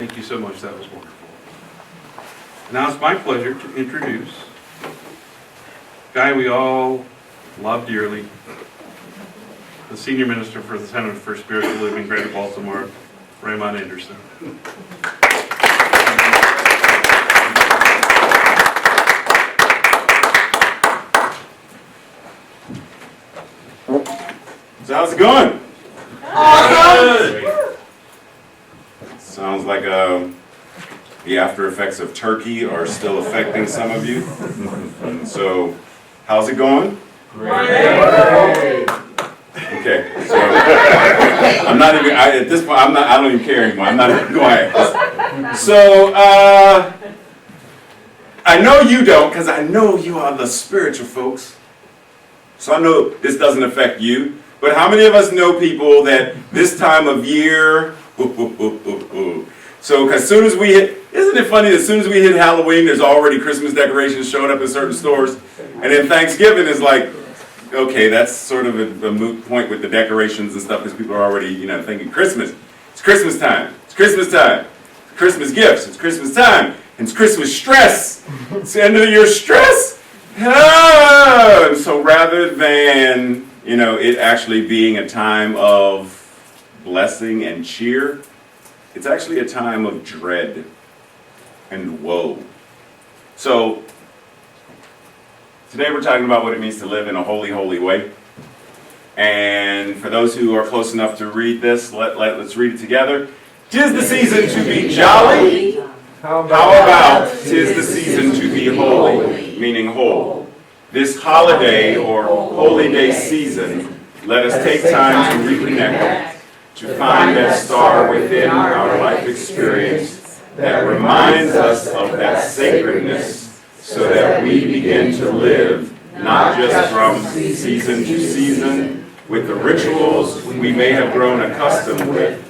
Thank you so much, that was wonderful. Now it's my pleasure to introduce a guy we all love dearly, the Senior Minister for the Center for Spiritual Living, Greater Baltimore, Raymond Anderson. So how's it going? Awesome! Sounds like the after effects of turkey are still affecting some of you. And so, how's it going? Great. Okay, so I'm not even, at this point, I don't even care anymore. I'm not even going to ask. So, I know you don't, because I know you are the spiritual folks. So I know this doesn't affect you. But how many of us know people that this time of year, so as soon as we hit, isn't it funny, as soon as we hit Halloween, there's already Christmas decorations showing up in certain stores, and then Thanksgiving is like, okay, that's sort of a moot point with the decorations and stuff, because people are already, thinking Christmas. It's Christmas time. It's Christmas time. It's Christmas gifts. It's Christmas time. And it's Christmas stress. It's the end of the year stress. And so rather than it actually being a time of blessing and cheer, it's actually a time of dread and woe. So today we're talking about what it means to live in a holy, holy way. And for those who are close enough to read this, let's read it together. 'Tis the season to be jolly. How about 'tis the season to be holy, meaning whole. This holiday or holy day season, let us take time to reconnect, to find that star within our life experience that reminds us of that sacredness, so that we begin to live not just from season to season with the rituals we may have grown accustomed with,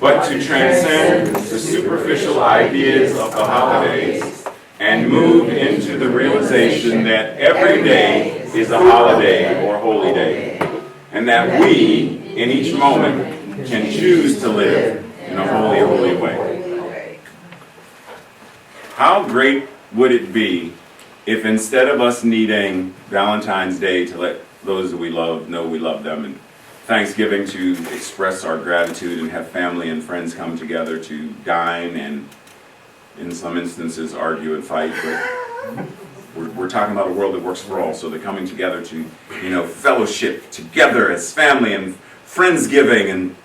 but to transcend the superficial ideas of the holidays and move into the realization that every day is a holiday or holy day, and that we, in each moment, can choose to live in a holy, holy way. How great would it be if instead of us needing Valentine's Day to let those that we love know we love them, and Thanksgiving to express our gratitude and have family and friends come together to dine and in some instances argue and fight, but we're talking about a world that works for all, so they're coming together to, fellowship together as family and friendsgiving and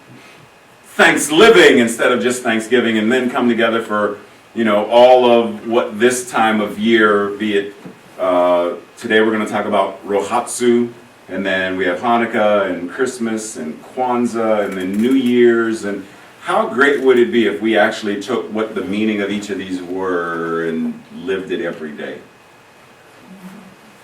Thanksgiving instead of just Thanksgiving, and then come together for, all of what this time of year, be it, today we're going to talk about Rohatsu, and then we have Hanukkah and Christmas and Kwanzaa and then New Year's. And how great would it be if we actually took what the meaning of each of these were and lived it every day?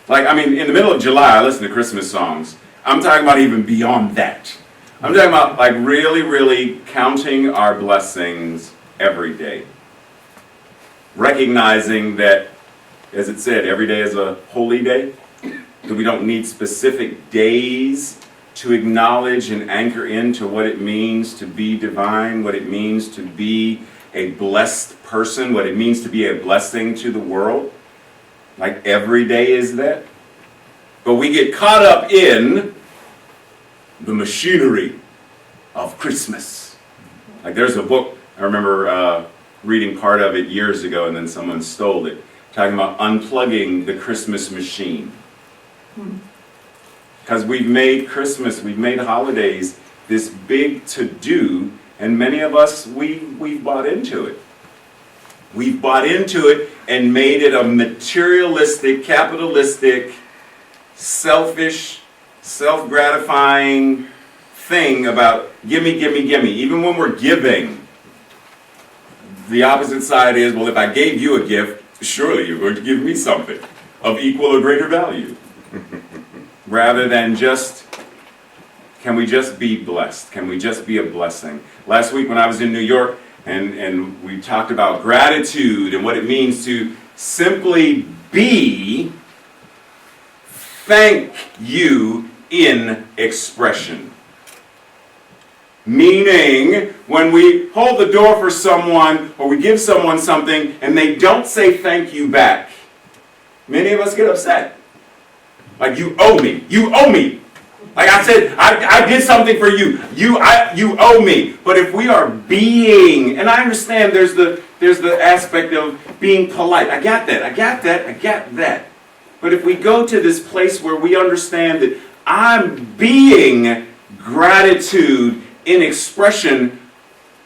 In the middle of July, I listen to Christmas songs. I'm talking about even beyond that. I'm talking about really, really counting our blessings every day. Recognizing that, as it said, every day is a holy day. That we don't need specific days to acknowledge and anchor into what it means to be divine, what it means to be a blessed person, what it means to be a blessing to the world. Every day is that. But we get caught up in the machinery of Christmas. There's a book, I remember reading part of it years ago, and then someone stole it, talking about unplugging the Christmas machine. Because we've made Christmas, we've made holidays this big to-do, and many of us, we've bought into it. We've bought into it and made it a materialistic, capitalistic, selfish, self-gratifying thing about gimme, gimme, gimme. Even when we're giving, the opposite side is, well, if I gave you a gift, surely you're going to give me something of equal or greater value. Rather than just, can we just be blessed? Can we just be a blessing? Last week when I was in New York and we talked about gratitude and what it means to simply be, thank you in expression. Meaning, when we hold the door for someone or we give someone something and they don't say thank you back, many of us get upset. Like, you owe me. You owe me. Like I said, I did something for you. You owe me. But if we are being, and I understand there's the aspect of being polite. I got that. But if we go to this place where we understand that I'm being gratitude in expression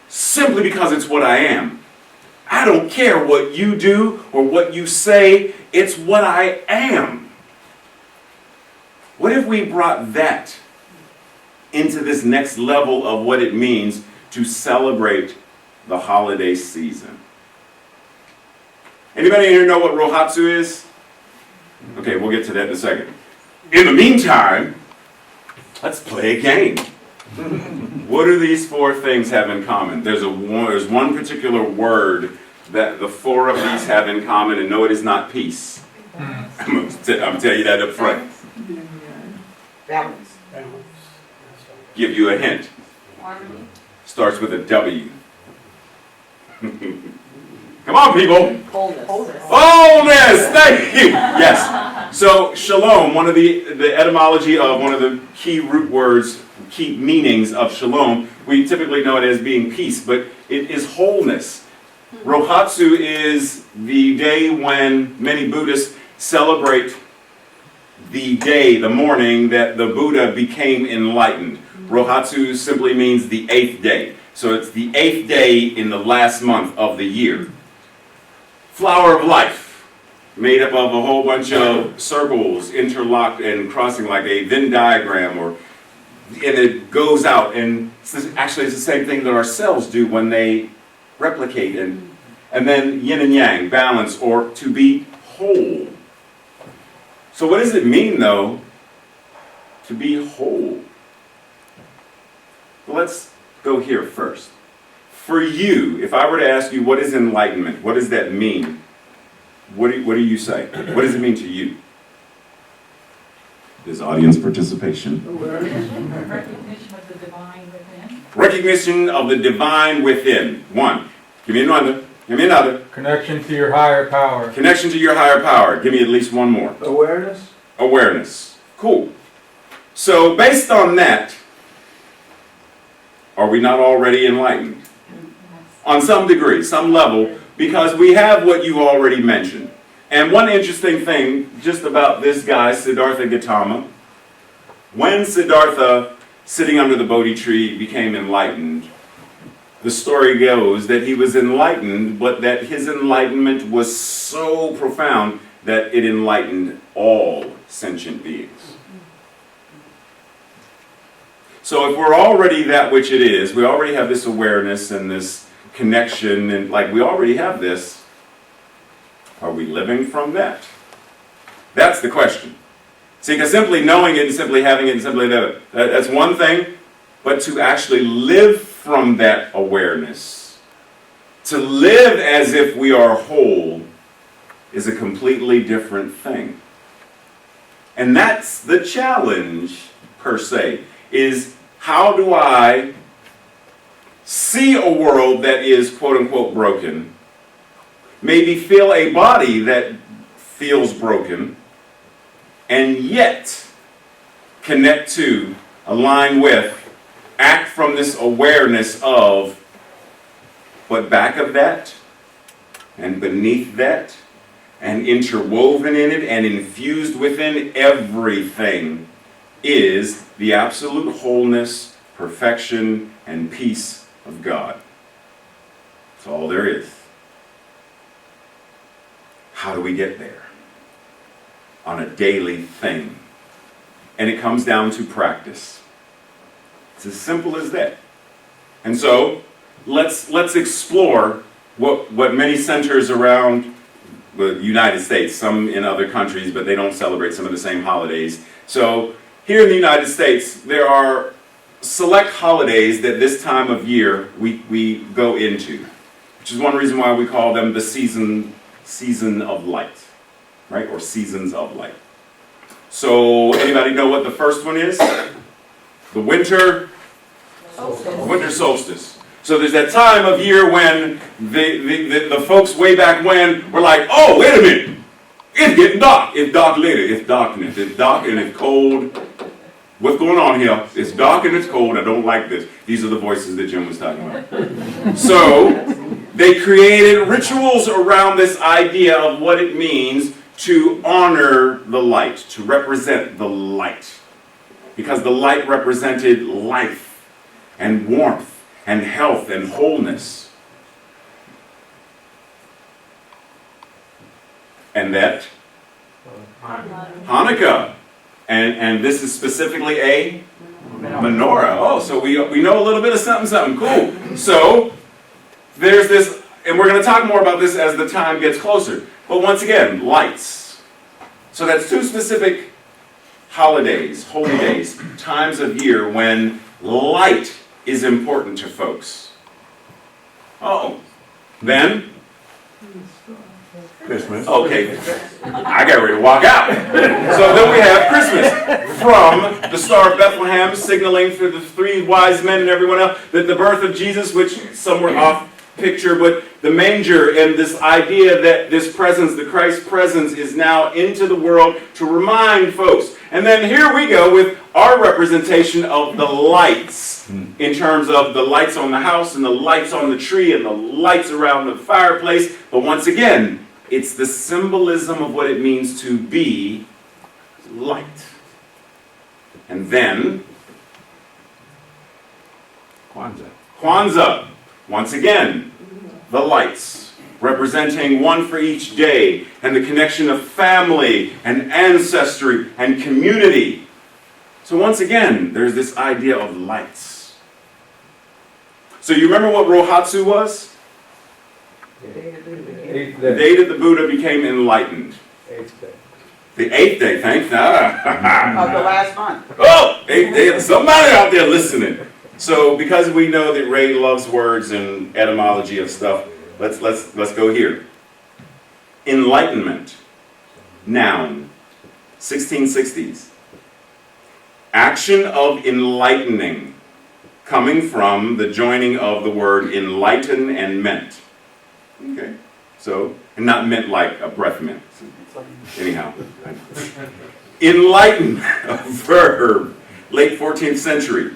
simply because it's what I am. I don't care what you do or what you say, it's what I am. What if we brought that into this next level of what it means to celebrate the holiday season? Anybody here know what Rohatsu is? Okay, we'll get to that in a second. In the meantime, let's play a game. What do these four things have in common? There's one particular word that the four of these have in common, and no, it is not peace. I'm telling you that up front. Balance. Give you a hint. Harmony. Starts with a W. Come on, people. Wholeness. Wholeness! Thank you! Yes. So, shalom, one of the etymology of one of the key root words, key meanings of shalom, we typically know it as being peace, but it is wholeness. Rohatsu is the day when many Buddhists celebrate the day, the morning that the Buddha became enlightened. Rohatsu simply means the 8th day. So it's the 8th day in the last month of the year. Flower of life, made up of a whole bunch of circles interlocked and crossing like a Venn diagram, and it goes out, and actually it's the same thing that our cells do when they replicate, and then yin and yang, balance, or to be whole. So what does it mean, though, to be whole? Well, let's go here first. For you, if I were to ask you what is enlightenment, what does that mean? What do you say? What does it mean to you? There's audience participation. Recognition of the divine within. Recognition of the divine within. One. Give me another. Give me another. Connection to your higher power. Connection to your higher power. Give me at least one more. Awareness? Awareness. Cool. So based on that, are we not already enlightened? On some degree, some level, because we have what you already mentioned. And one interesting thing just about this guy, Siddhartha Gautama, when Siddhartha, sitting under the Bodhi tree, became enlightened, the story goes that he was enlightened, but that his enlightenment was so profound that it enlightened all sentient beings. So if we're already that which it is, we already have this awareness and this connection, and like we already have this, are we living from that? That's the question. See, because simply knowing it and simply having it and simply that's one thing, but to actually live from that awareness, to live as if we are whole, is a completely different thing. And that's the challenge, per se, is how do I see a world that is quote-unquote broken, maybe feel a body that feels broken, and yet connect to, align with, act from this awareness of, but back of that, and beneath that, and interwoven in it, and infused within everything, is the absolute wholeness, perfection, and peace of God. That's all there is. How do we get there? On a daily thing. And it comes down to practice. It's as simple as that. And so, let's explore what many centers around the United States, some in other countries, but they don't celebrate some of the same holidays. So, here in the United States, there are select holidays that this time of year we go into, which is one reason why we call them the season of light, right? Or seasons of light. So anybody know what the first one is? The winter Winter solstice. So there's that time of year when the folks way back when were like, oh, wait a minute. It's getting dark. It's dark later. It's darkness. It's dark and it's cold. What's going on here? It's dark and it's cold. I don't like this. These are the voices that Jim was talking about. So they created rituals around this idea of what it means to honor the light, to represent the light. Because the light represented life and warmth and health and wholeness. And that Hanukkah. And this is specifically a menorah. Oh, so we know a little bit of something. Cool. So there's this, and we're going to talk more about this as the time gets closer. But once again, lights. So that's two specific holidays, holy days, times of year when light is important to folks. Oh, then? Christmas. Okay, I got ready to walk out. So then we have Christmas, from the Star of Bethlehem signaling for the three wise men and everyone else, that the birth of Jesus, which some were off picture, but the manger and this idea that this presence, the Christ presence, is now into the world to remind folks. And then here we go with our representation of the lights, in terms of the lights on the house and the lights on the tree and the lights around the fireplace. But once again, it's the symbolism of what it means to be light. And then, Kwanzaa. Once again, the lights, representing one for each day, and the connection of family and ancestry and community. So once again, there's this idea of lights. So you remember what Rohatsu was? Eighth The day. day that the Buddha became enlightened. Eighth day. The eighth day, thanks. Of the last month. Oh, eighth day, somebody out there listening. So because we know that Ray loves words and etymology of stuff, let's go here. Enlightenment, noun, 1660s. Action of enlightening, coming from the joining of the word enlighten and ment. Okay, so, and not meant like a breath mint. Anyhow. Enlighten, a verb, late 14th century.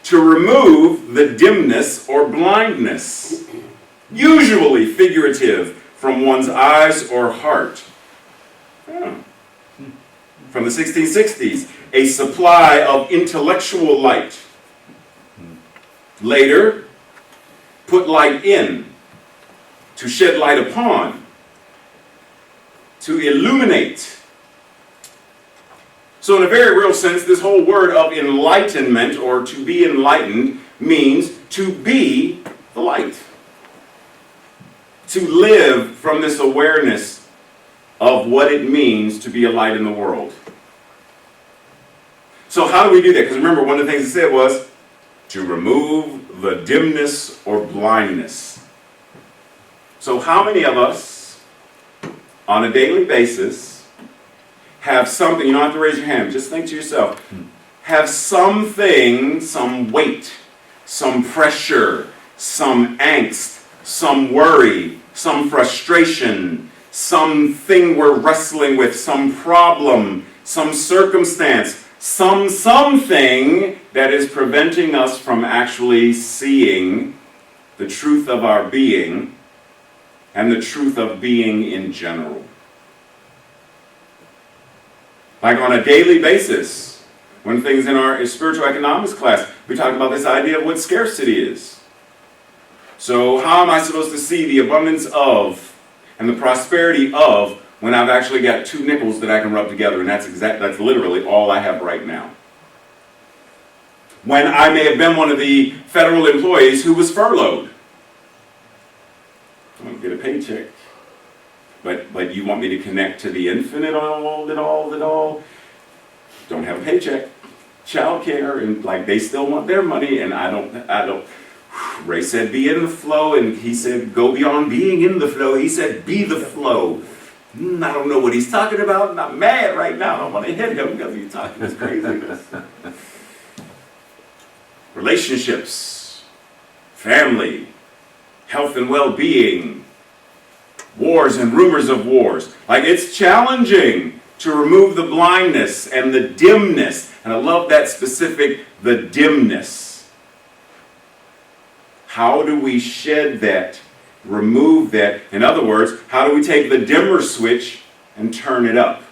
To remove the dimness or blindness, usually figurative, from one's eyes or heart. Oh. From the 1660s, a supply of intellectual light. Later, put light in, to shed light upon, to illuminate. So in a very real sense, this whole word of enlightenment, or to be enlightened, means to be the light. To live from this awareness of what it means to be a light in the world. So how do we do that? Because remember, one of the things it said was to remove the dimness or blindness. So how many of us, on a daily basis, have something, you don't have to raise your hand, just think to yourself, have something, some weight, some pressure, some angst, some worry, some frustration, something we're wrestling with, some problem, some circumstance, something that is preventing us from actually seeing the truth of our being and the truth of being in general. Like on a daily basis, one of the things in our spiritual economics class, we talk about this idea of what scarcity is. So how am I supposed to see the abundance of and the prosperity of when I've actually got 2 nickels that I can rub together, and that's literally all I have right now. When I may have been one of the federal employees who was furloughed. I don't get a paycheck. But you want me to connect to the infinite all? Don't have a paycheck. Child care, and like they still want their money, and I don't. Ray said be in the flow, and he said go beyond being in the flow. He said be the flow. I don't know what he's talking about, and I'm mad right now. I want to hit him because he's talking this craziness. relationships, family, health and well-being, wars and rumors of wars. Like, it's challenging to remove the blindness and the dimness. And I love that specific, the dimness. How do we shed that, remove that? In other words, how do we take the dimmer switch and turn it up?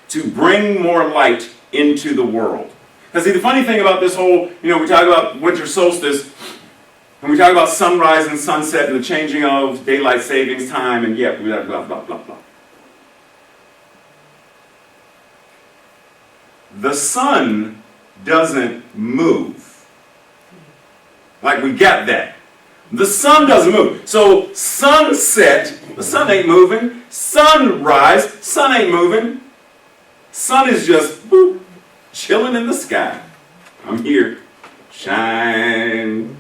To bring more light into the world. Because see, the funny thing about this whole, we talk about winter solstice, and we talk about sunrise and sunset and the changing of daylight savings time, and blah, blah, blah, blah, blah. The sun doesn't move. Like, we get that. The sun doesn't move. So sunset, the sun ain't moving. Sunrise, sun ain't moving. Sun is just boop, chilling in the sky. I'm here. Shine,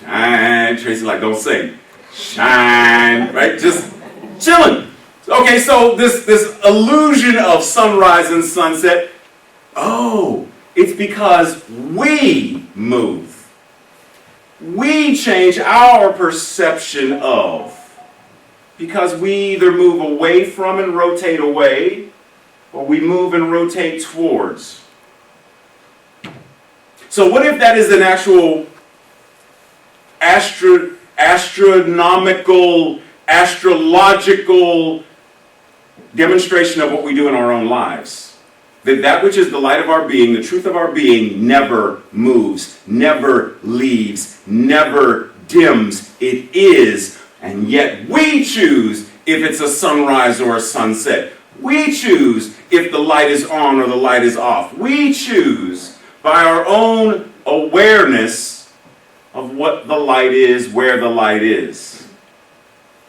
shine. Tracy's like, don't sing. Shine, right? Just chilling. Okay, so this illusion of sunrise and sunset, oh, it's because we move. We change our perception of. Because we either move away from and rotate away, or we move and rotate towards. So what if that is an actual astronomical, astrological demonstration of what we do in our own lives? That which is the light of our being, the truth of our being, never moves, never leaves, never dims. It is, and yet we choose if it's a sunrise or a sunset. We choose if the light is on or the light is off. We choose by our own awareness of what the light is, where the light is.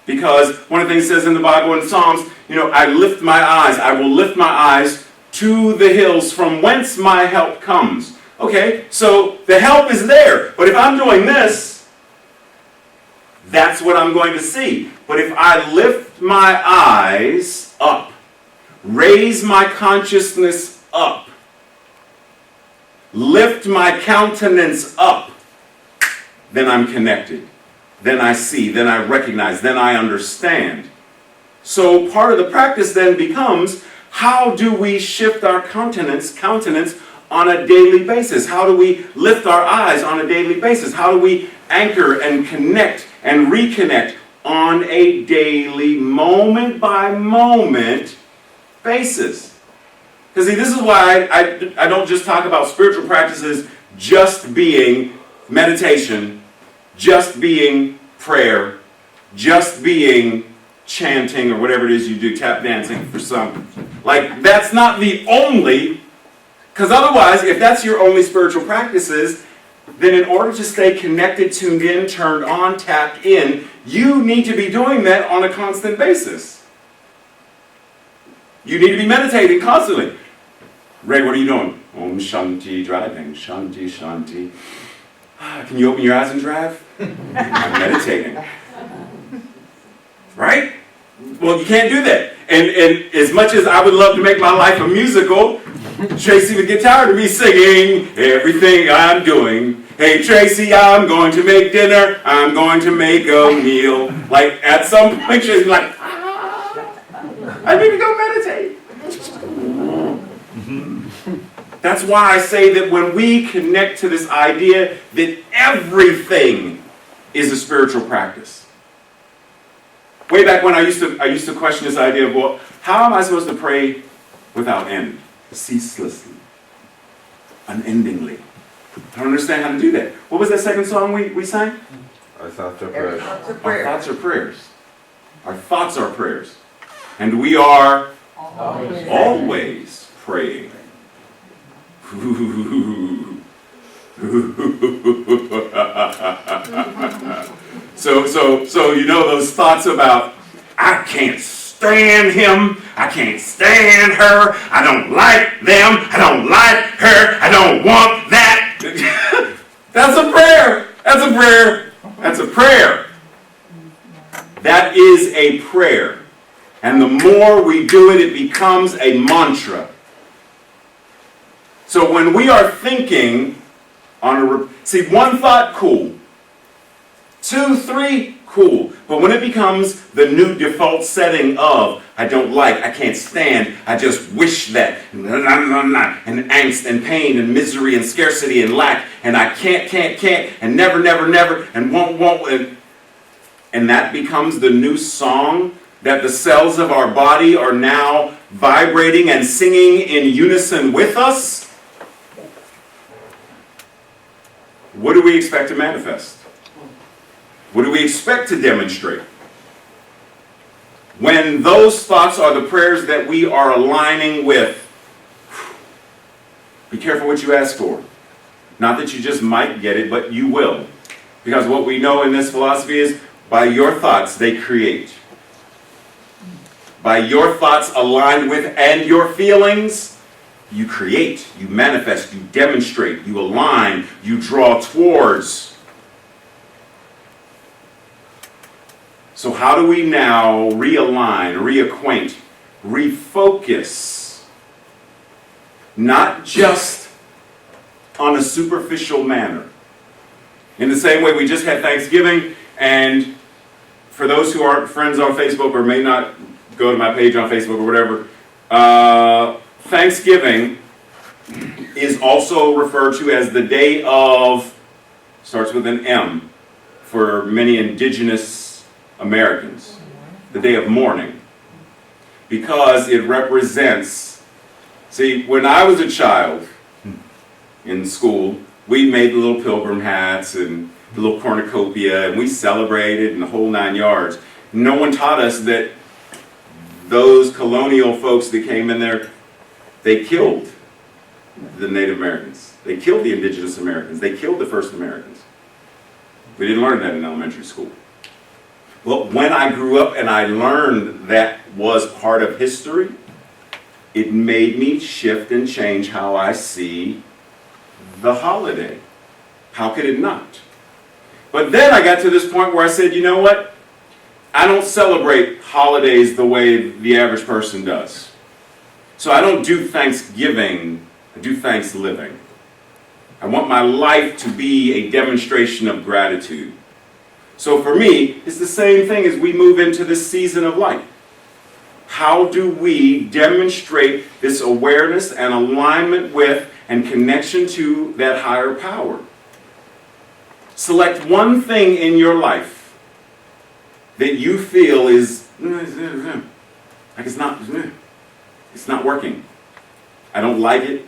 Because one of the things it says in the Bible in Psalms, I lift my eyes, I will lift my eyes to the hills from whence my help comes. Okay, so the help is there. But if I'm doing this, that's what I'm going to see. But if I lift my eyes up, raise my consciousness up, lift my countenance up, then I'm connected. Then I see, then I recognize, then I understand. So part of the practice then becomes, how do we shift our countenance on a daily basis? How do we lift our eyes on a daily basis? How do we anchor and connect and reconnect on a daily, moment by moment basis? Because see, this is why I don't just talk about spiritual practices just being meditation, just being prayer, just being chanting or whatever it is you do, tap dancing for some. Like, that's not the only, because otherwise, if that's your only spiritual practices, then in order to stay connected, tuned in, turned on, tapped in, you need to be doing that on a constant basis. You need to be meditating constantly. Ray, what are you doing? Om Shanti, driving. Shanti, Shanti. Can you open your eyes and drive? I'm meditating. Right? Well, you can't do that. And as much as I would love to make my life a musical, Tracy would get tired of me singing everything I'm doing. Hey, Tracy, I'm going to make dinner. I'm going to make a meal. Like, at some point, she's like, I need to go meditate. That's why I say that when we connect to this idea that everything is a spiritual practice. Way back when I used to question this idea of, well, how am I supposed to pray without end? Ceaselessly. Unendingly. I don't understand how to do that. What was that second song we sang? Our thoughts are prayers. Our thoughts are prayers. Our thoughts are prayers. And we are always praying. So you know those thoughts about, I can't stand him, I can't stand her, I don't like them, I don't like her, I don't want that. That's a prayer. That's a prayer. That's a prayer. That is a prayer. And the more we do it, it becomes a mantra. So when we are thinking, See, one thought, cool. 2, 3, cool. But when it becomes the new default setting of, I don't like, I can't stand, I just wish that, and angst and pain and misery and scarcity and lack, and I can't, and never, and won't, and that becomes the new song that the cells of our body are now vibrating and singing in unison with us. What do we expect to manifest? What do we expect to demonstrate? When those thoughts are the prayers that we are aligning with, be careful what you ask for. Not that you just might get it, but you will. Because what we know in this philosophy is, by your thoughts, they create. By your thoughts aligned with and your feelings, you create, you manifest, you demonstrate, you align, you draw towards. So how do we now realign, reacquaint, refocus, not just on a superficial manner? In the same way we just had Thanksgiving, and for those who aren't friends on Facebook or may not go to my page on Facebook or whatever, Thanksgiving is also referred to as the day of, starts with an M, for many indigenous Americans, the day of mourning, because it represents, see, when I was a child in school, we made the little pilgrim hats and the little cornucopia, and we celebrated and the whole 9 yards. No one taught us that those colonial folks that came in there, they killed the Native Americans. They killed the indigenous Americans. They killed the first Americans. We didn't learn that in elementary school. Well, when I grew up and I learned that was part of history, it made me shift and change how I see the holiday. How could it not? But then I got to this point where I said, you know what? I don't celebrate holidays the way the average person does. So I don't do Thanksgiving, I do Thanksgiving. I want my life to be a demonstration of gratitude. So for me, it's the same thing as we move into this season of life. How do we demonstrate this awareness and alignment with and connection to that higher power? Select one thing in your life that you feel is like it's not working. I don't like it.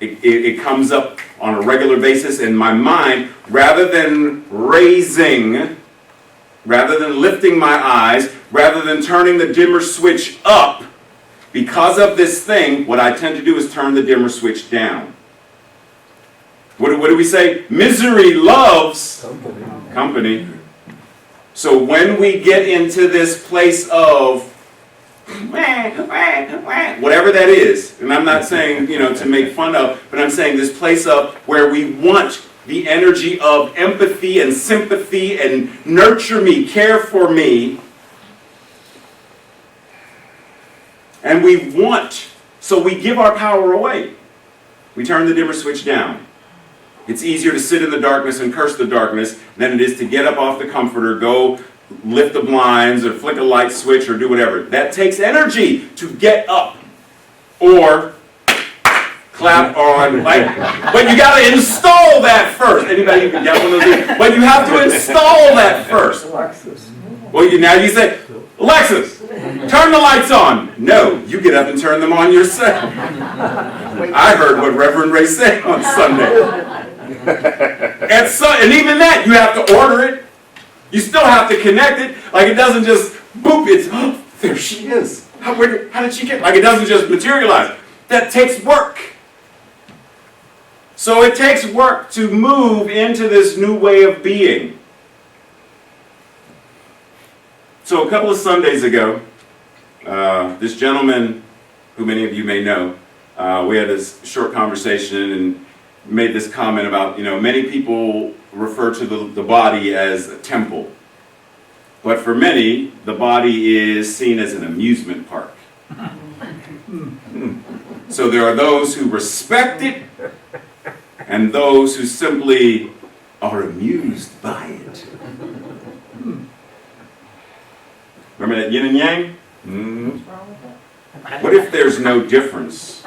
It comes up on a regular basis in my mind. Rather than lifting my eyes, rather than turning the dimmer switch up, because of this thing, what I tend to do is turn the dimmer switch down. What do we say? Misery loves company. So when we get into this place of whatever that is, and I'm not saying, to make fun of, but I'm saying this place of where we want the energy of empathy and sympathy and nurture me, care for me, and we want, so we give our power away. We turn the dimmer switch down. It's easier to sit in the darkness and curse the darkness than it is to get up off the comforter, go lift the blinds or flick a light switch or do whatever. That takes energy to get up or clap on, but you got to install that first. Anybody got one of those? But you have to install that first. Well, now you say, Alexis, turn the lights on. No, you get up and turn them on yourself. I heard what Reverend Ray said on Sunday. And even that, you have to order it. You still have to connect it. Like it doesn't just boop, it's, oh, there she is. How did she get? Like it doesn't just materialize. That takes work. So it takes work to move into this new way of being. So a couple of Sundays ago, this gentleman, who many of you may know, we had this short conversation and made this comment about, many people refer to the body as a temple. But for many, the body is seen as an amusement park. So there are those who respect it, and those who simply are amused by it. Remember that yin and yang? What if there's no difference?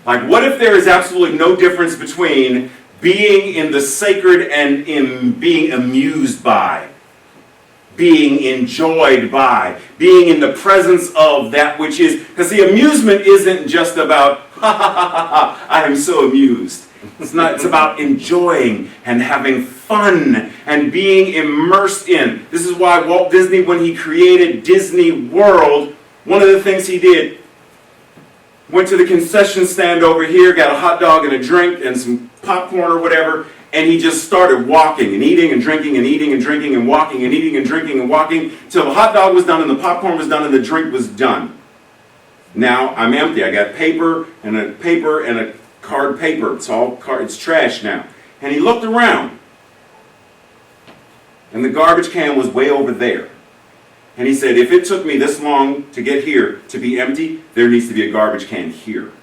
Like, what if there is absolutely no difference between being in the sacred and in being amused by, being enjoyed by, being in the presence of that which is? Because the amusement isn't just about, ha ha ha ha ha, I am so amused. It's not, it's about enjoying and having fun and being immersed in. This is why Walt Disney, when he created Disney World, one of the things he did, went to the concession stand over here, got a hot dog and a drink and some popcorn or whatever, and he just started walking and eating and drinking and eating and drinking and walking and eating and drinking and walking till the hot dog was done and the popcorn was done and the drink was done. Now I'm empty. I got paper and a card paper. It's all it's trash now. And he looked around, and the garbage can was way over there. And he said, if it took me this long to get here to be empty, there needs to be a garbage can here.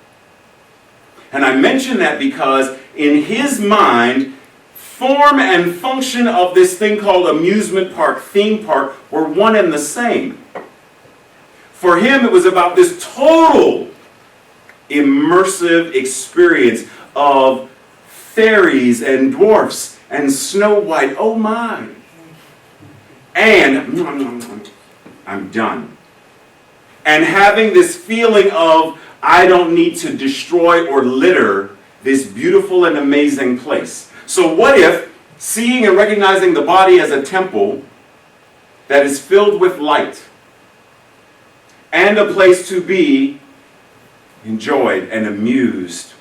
And I mention that because in his mind, form and function of this thing called amusement park, theme park, were one and the same. For him, it was about this total immersive experience of fairies and dwarfs and Snow White. Oh my! And I'm done. And having this feeling of, I don't need to destroy or litter this beautiful and amazing place. So what if seeing and recognizing the body as a temple that is filled with light and a place to be enjoyed and amused,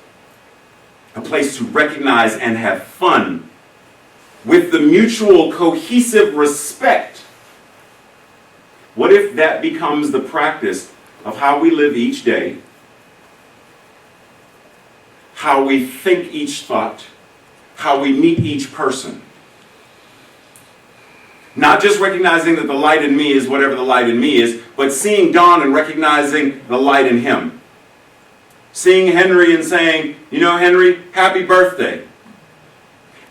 a place to recognize and have fun with the mutual cohesive respect. What if that becomes the practice of how we live each day, how we think each thought, how we meet each person? Not just recognizing that the light in me is whatever the light in me is, but seeing Don and recognizing the light in him. Seeing Henry and saying, you know, Henry, happy birthday.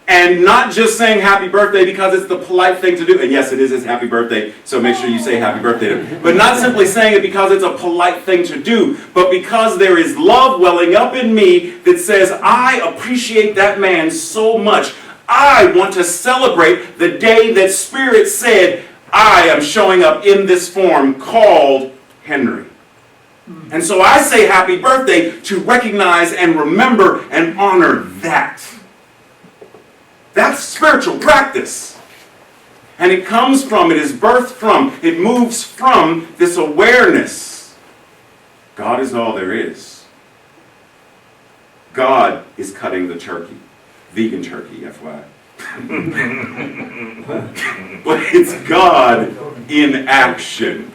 And not just saying happy birthday because it's the polite thing to do. And yes, it is his happy birthday, so make sure you say happy birthday to him. But not simply saying it because it's a polite thing to do, but because there is love welling up in me that says, I appreciate that man so much. I want to celebrate the day that Spirit said, I am showing up in this form called Henry. And so I say happy birthday to recognize and remember and honor that. That's spiritual practice. And it comes from, it is birthed from, it moves from this awareness. God is all there is. God is cutting the turkey. Vegan turkey, FYI. But it's God in action.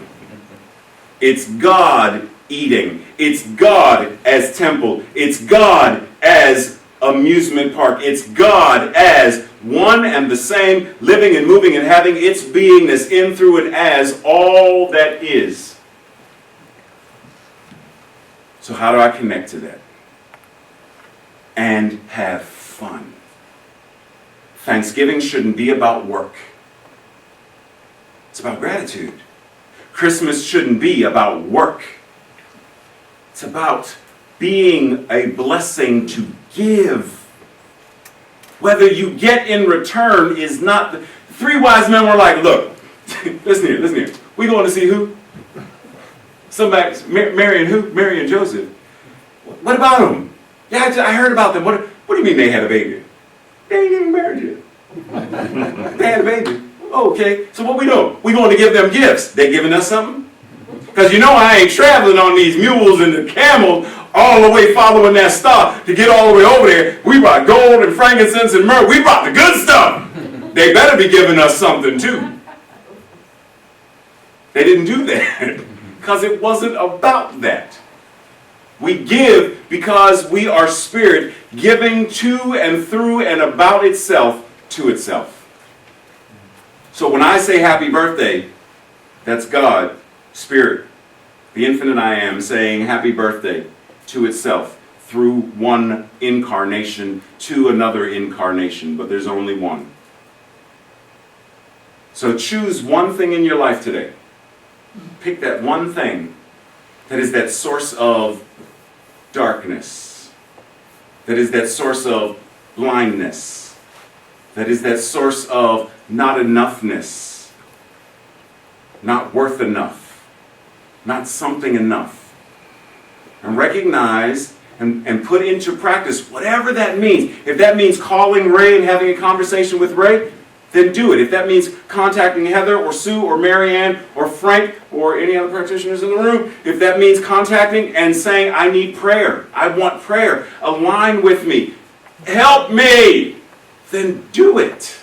It's God eating. It's God as temple. It's God as amusement park. It's God as one and the same, living and moving and having its beingness in, through, and as all that is. So how do I connect to that? And have fun. Thanksgiving shouldn't be about work. It's about gratitude. Christmas shouldn't be about work. It's about being a blessing to give. Whether you get in return is not... The three wise men were like, look, listen here. We going to see who? Somebody, Mary and who? Mary and Joseph. What about them? Yeah, I heard about them. What do you mean they had a baby? They ain't even married yet. They had a baby. Oh, okay, so what we doing? We going to give them gifts. They giving us something? Because you know I ain't traveling on these mules and the camels all the way following that star to get all the way over there. We brought gold and frankincense and myrrh. We brought the good stuff. They better be giving us something too. They didn't do that because it wasn't about that. We give because we are spirit, giving to and through and about itself to itself. So when I say happy birthday, that's God, Spirit, the infinite I am, saying happy birthday to itself, through one incarnation to another incarnation, but there's only one. So choose one thing in your life today. Pick that one thing that is that source of darkness, that is that source of blindness, that is that source of not enoughness, not worth enough, not something enough. And recognize and put into practice whatever that means. If that means calling Ray and having a conversation with Ray, then do it. If that means contacting Heather or Sue or Marianne or Frank or any other practitioners in the room, if that means contacting and saying, I need prayer, I want prayer, align with me, help me, then do it.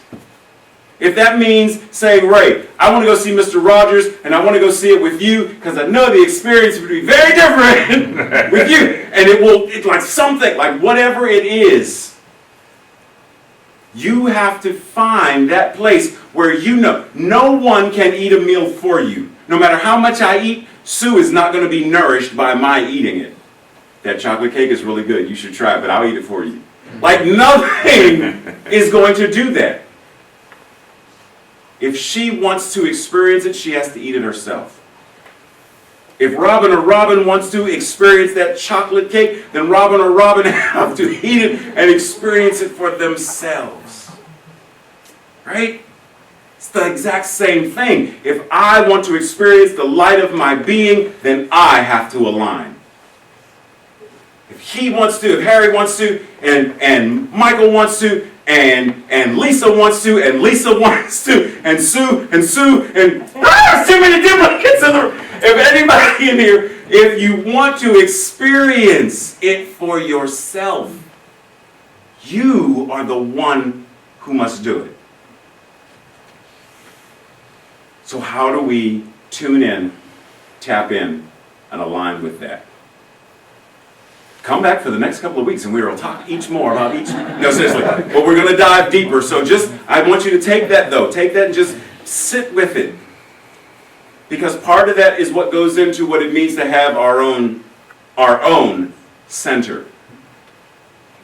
If that means saying, Ray, I want to go see Mr. Rogers and I want to go see it with you because I know the experience would be very different with you. And it's like something, like whatever it is. You have to find that place where you know no one can eat a meal for you. No matter how much I eat, Sue is not going to be nourished by my eating it. That chocolate cake is really good. You should try it, but I'll eat it for you. Like nothing is going to do that. If she wants to experience it, she has to eat it herself. If Robin or Robin wants to experience that chocolate cake, then Robin or Robin have to eat it and experience it for themselves. Right? It's the exact same thing. If I want to experience the light of my being, then I have to align. If he wants to, if Harry wants to, and Michael wants to, and Lisa wants to, and Lisa wants to, and Sue, and too many duplicates in the room. If anybody in here, if you want to experience it for yourself, you are the one who must do it. So how do we tune in, tap in, and align with that? Come back for the next couple of weeks and we will talk each more about each. No, seriously. But we're going to dive deeper. So I want you to take that though. Take that and just sit with it. Because part of that is what goes into what it means to have our own center.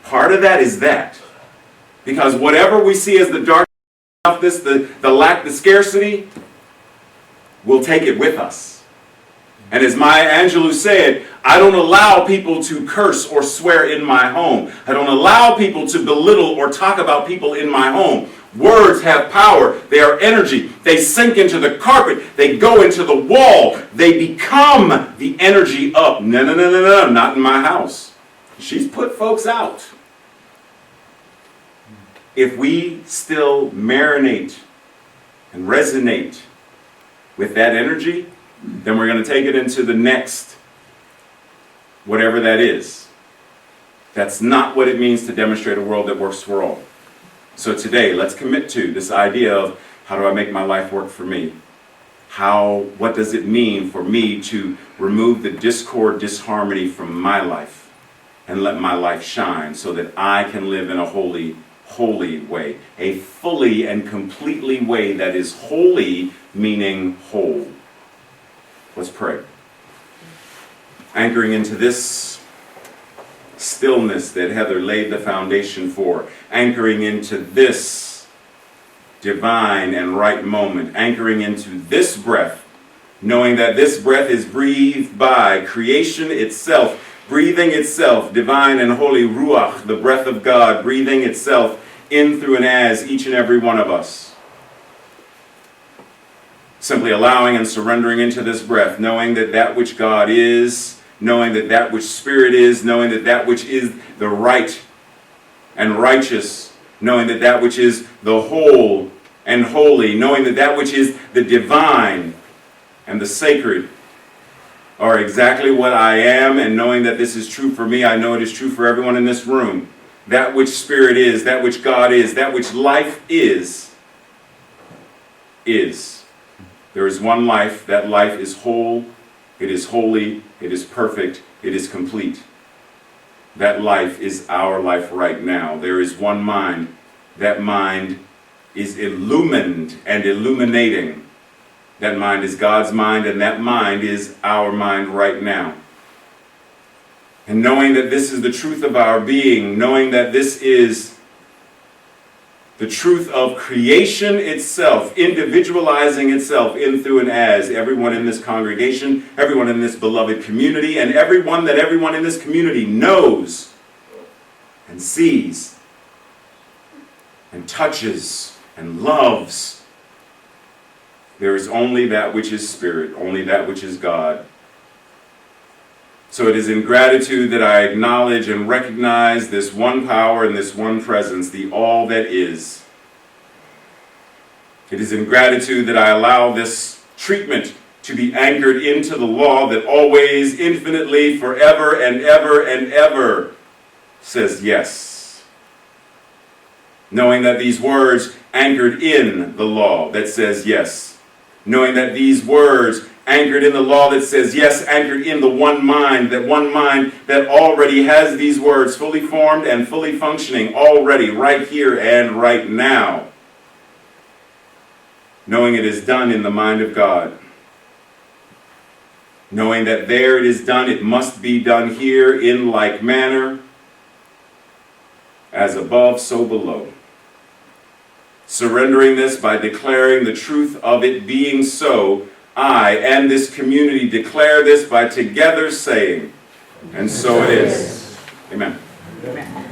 Part of that is that. Because whatever we see as the darkness, the lack, the scarcity, we'll take it with us. And as Maya Angelou said, I don't allow people to curse or swear in my home. I don't allow people to belittle or talk about people in my home. Words have power. They are energy. They sink into the carpet. They go into the wall. They become the energy up. No, not in my house. She's put folks out. If we still marinate and resonate with that energy, then we're going to take it into the next, whatever that is. That's not what it means to demonstrate a world that works for all. So today, let's commit to this idea of how do I make my life work for me? What does it mean for me to remove the discord, disharmony from my life and let my life shine so that I can live in a holy way, a fully and completely way that is holy, meaning whole. Let's pray. Anchoring into this stillness that Heather laid the foundation for, anchoring into this divine and right moment, anchoring into this breath, knowing that this breath is breathed by creation itself, breathing itself, divine and holy Ruach, the breath of God, breathing itself in, through, and as each and every one of us. Simply allowing and surrendering into this breath, knowing that that which God is, knowing that that which Spirit is, knowing that that which is the right and righteous, knowing that that which is the whole and holy, knowing that that which is the divine and the sacred are exactly what I am, and knowing that this is true for me, I know it is true for everyone in this room. That which Spirit is, that which God is, that which life is. There is one life. That life is whole, it is holy, it is perfect, it is complete. That life is our life right now. There is one mind. That mind is illumined and illuminating. That mind is God's mind, and that mind is our mind right now. And knowing that this is the truth of our being, knowing that this is the truth of creation itself, individualizing itself in, through, and as everyone in this congregation, everyone in this beloved community, and everyone in this community knows and sees and touches and loves. There is only that which is spirit, only that which is God. So it is in gratitude that I acknowledge and recognize this one power and this one presence, the all that is. It is in gratitude that I allow this treatment to be anchored into the law that always, infinitely, forever and ever says yes. Knowing that these words anchored in the law that says yes. Knowing that these words anchored in the law that says yes, anchored in the one mind that already has these words fully formed and fully functioning already, right here and right now. Knowing it is done in the mind of God. Knowing that there it is done, it must be done here in like manner, as above, so below. Surrendering this by declaring the truth of it being so, I and this community declare this by together saying, and so it is. Amen. Amen.